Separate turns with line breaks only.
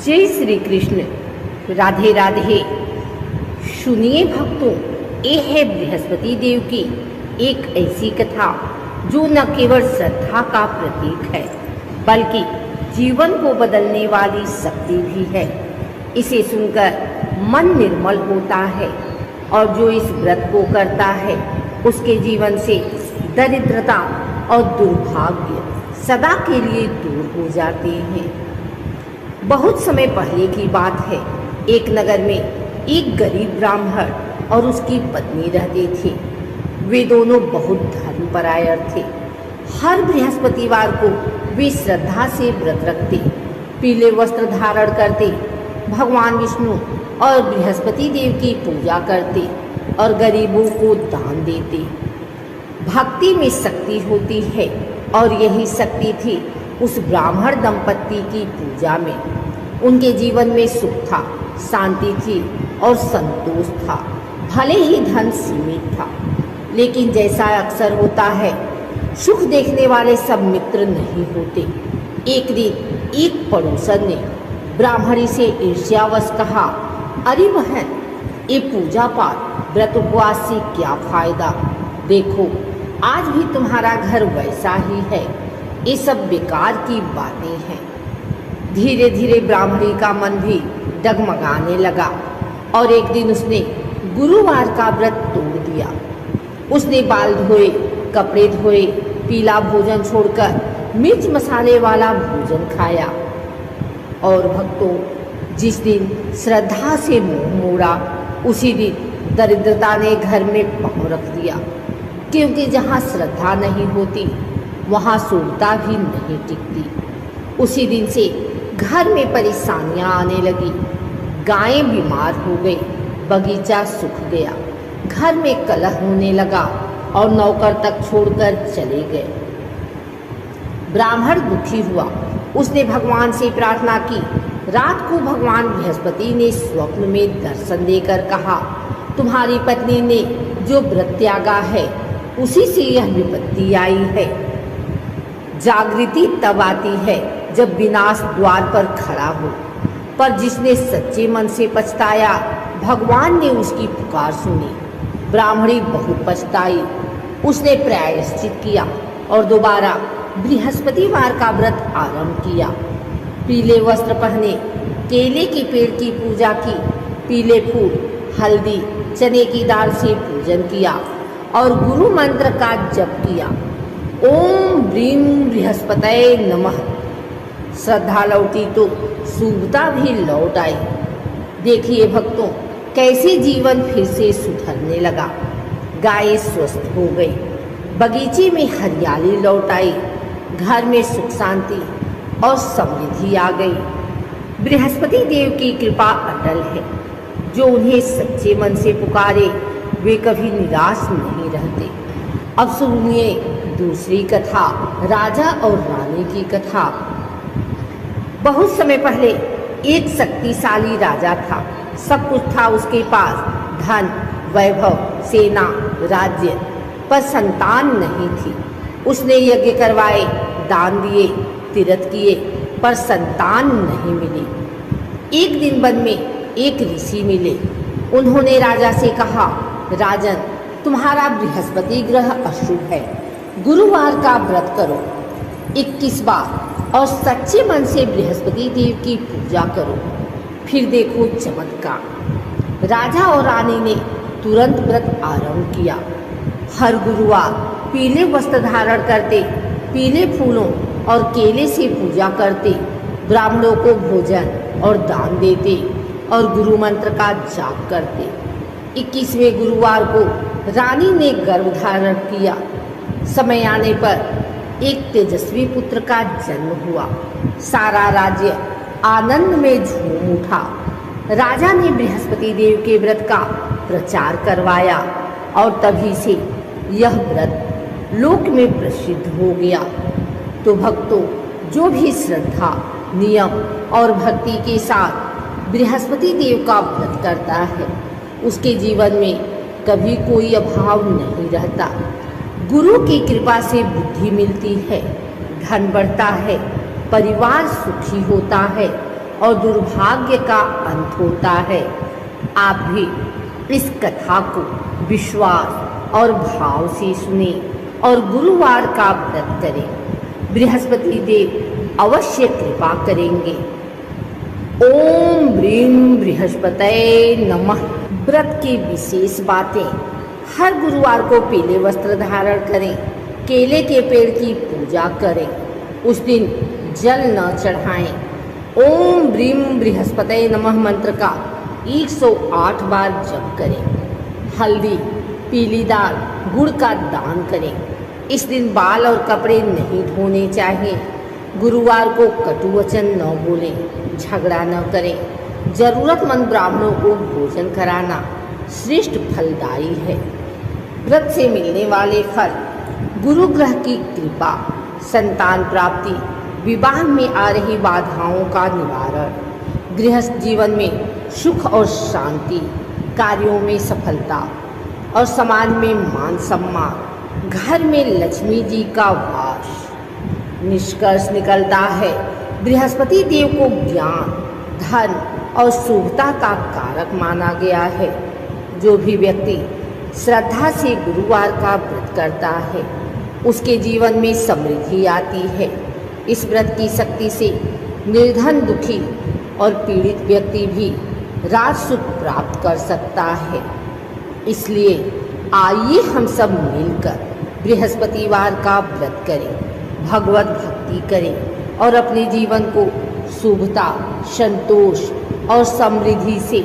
जय श्री कृष्ण। राधे राधे। सुनिए भक्तों, ये है बृहस्पति देव की एक ऐसी कथा जो न केवल श्रद्धा का प्रतीक है बल्कि जीवन को बदलने वाली शक्ति भी है। इसे सुनकर मन निर्मल होता है और जो इस व्रत को करता है उसके जीवन से दरिद्रता और दुर्भाग्य सदा के लिए दूर हो जाते हैं। बहुत समय पहले की बात है। एक नगर में एक गरीब ब्राह्मण और उसकी पत्नी रहते थे। वे दोनों बहुत धर्मपरायण थे। हर बृहस्पतिवार को वे श्रद्धा से व्रत रखते, पीले वस्त्र धारण करते, भगवान विष्णु और बृहस्पति देव की पूजा करते और गरीबों को दान देते। भक्ति में शक्ति होती है और यही शक्ति थी उस ब्राह्मण दंपत्ति की पूजा में। उनके जीवन में सुख था, शांति थी और संतोष था। भले ही धन सीमित था, लेकिन जैसा अक्सर होता है, सुख देखने वाले सब मित्र नहीं होते। एक दिन एक पड़ोसन ने ब्राह्मणी से ईर्ष्यावश कहा, अरे बहन, ये पूजा पाठ व्रत उपवास से क्या फायदा? देखो, आज भी तुम्हारा घर वैसा ही है। ये सब बेकार की बातें हैं। धीरे धीरे ब्राह्मणी का मन भी डगमगाने लगा और एक दिन उसने गुरुवार का व्रत तोड़ दिया। उसने बाल धोए, कपड़े धोए, पीला भोजन छोड़कर मिर्च मसाले वाला भोजन खाया। और भक्तों, जिस दिन श्रद्धा से मुंह मोड़ा उसी दिन दरिद्रता ने घर में पांव रख दिया, क्योंकि जहाँ श्रद्धा नहीं होती वहाँ शुद्धता भी नहीं टिकती। उसी दिन से घर में परेशानियाँ आने लगी। गायें बीमार हो गई, बगीचा सूख गया, घर में कलह होने लगा और नौकर तक छोड़कर चले गए। ब्राह्मण दुखी हुआ। उसने भगवान से प्रार्थना की। रात को भगवान बृहस्पति ने स्वप्न में दर्शन देकर कहा, तुम्हारी पत्नी ने जो व्रत त्यागा है उसी से यह विपत्ति आई है। जागृति तब आती है जब विनाश द्वार पर खड़ा हो, पर जिसने सच्चे मन से पछताया भगवान ने उसकी पुकार सुनी। ब्राह्मणी बहुत पछताई। उसने प्रायश्चित किया और दोबारा बृहस्पतिवार का व्रत आरंभ किया। पीले वस्त्र पहने, केले के पेड़ की पूजा की, पीले फूल, हल्दी, चने की दाल से पूजन किया और गुरु मंत्र का जप किया। ओम ब्रीम बृहस्पतये नमः। श्रद्धा लौटी तो शुभता भी लौट आई। देखिए भक्तों, कैसे जीवन फिर से सुधरने लगा। गायें स्वस्थ हो गई, बगीचे में हरियाली लौट आई, घर में सुख शांति और समृद्धि आ गई। बृहस्पति देव की कृपा अटल है। जो उन्हें सच्चे मन से पुकारे वे कभी निराश नहीं रहते। अब सुनिए दूसरी कथा, राजा और रानी की कथा। बहुत समय पहले एक शक्तिशाली राजा था। सब कुछ था उसके पास, धन, वैभव, सेना, राज्य, पर संतान नहीं थी। उसने यज्ञ करवाए, दान दिए, तीर्थ किए, पर संतान नहीं मिली। एक दिन वन में एक ऋषि मिले। उन्होंने राजा से कहा, राजन, तुम्हारा बृहस्पति ग्रह अशुभ है। गुरुवार का व्रत करो 21 बार और सच्चे मन से बृहस्पति देव की पूजा करो, फिर देखो चमत्कार। राजा और रानी ने तुरंत व्रत आरंभ किया। हर गुरुवार पीले वस्त्र धारण करते, पीले फूलों और केले से पूजा करते, ब्राह्मणों को भोजन और दान देते और गुरु मंत्र का जाप करते। 21वें गुरुवार को रानी ने गर्भ धारण किया। समय आने पर एक तेजस्वी पुत्र का जन्म हुआ। सारा राज्य आनंद में झूम उठा। राजा ने बृहस्पति देव के व्रत का प्रचार करवाया और तभी से यह व्रत लोक में प्रसिद्ध हो गया। तो भक्तों, जो भी श्रद्धा, नियम और भक्ति के साथ बृहस्पति देव का व्रत करता है उसके जीवन में कभी कोई अभाव नहीं रहता। गुरु की कृपा से बुद्धि मिलती है, धन बढ़ता है, परिवार सुखी होता है और दुर्भाग्य का अंत होता है। आप भी इस कथा को विश्वास और भाव से सुने और गुरुवार का व्रत करें। बृहस्पति देव अवश्य कृपा करेंगे। ओम ब्रीं बृहस्पतये नमः। व्रत की विशेष बातें। हर गुरुवार को पीले वस्त्र धारण करें। केले के पेड़ की पूजा करें। उस दिन जल न चढ़ाएं। ओम ब्रीं बृहस्पतये नमः मंत्र का 108 बार जप करें। हल्दी, पीली दाल, गुड़ का दान करें। इस दिन बाल और कपड़े नहीं धोने चाहिए। गुरुवार को कटु वचन न बोलें, झगड़ा न करें। जरूरतमंद ब्राह्मणों को भोजन कराना श्रेष्ठ फलदायी है। व्रत से मिलने वाले फल: गुरु ग्रह की कृपा, संतान प्राप्ति, विवाह में आ रही बाधाओं का निवारण, गृहस्थ जीवन में सुख और शांति, कार्यों में सफलता और समाज में मान सम्मान, घर में लक्ष्मी जी का वास। निष्कर्ष निकलता है, बृहस्पति देव को ज्ञान, धन और शुभता का कारक माना गया है। जो भी व्यक्ति श्रद्धा से गुरुवार का व्रत करता है उसके जीवन में समृद्धि आती है। इस व्रत की शक्ति से निर्धन, दुखी और पीड़ित व्यक्ति भी राज सुख प्राप्त कर सकता है। इसलिए आइए हम सब मिलकर बृहस्पतिवार का व्रत करें, भगवत भक्ति करें और अपने जीवन को शुभता, संतोष और समृद्धि से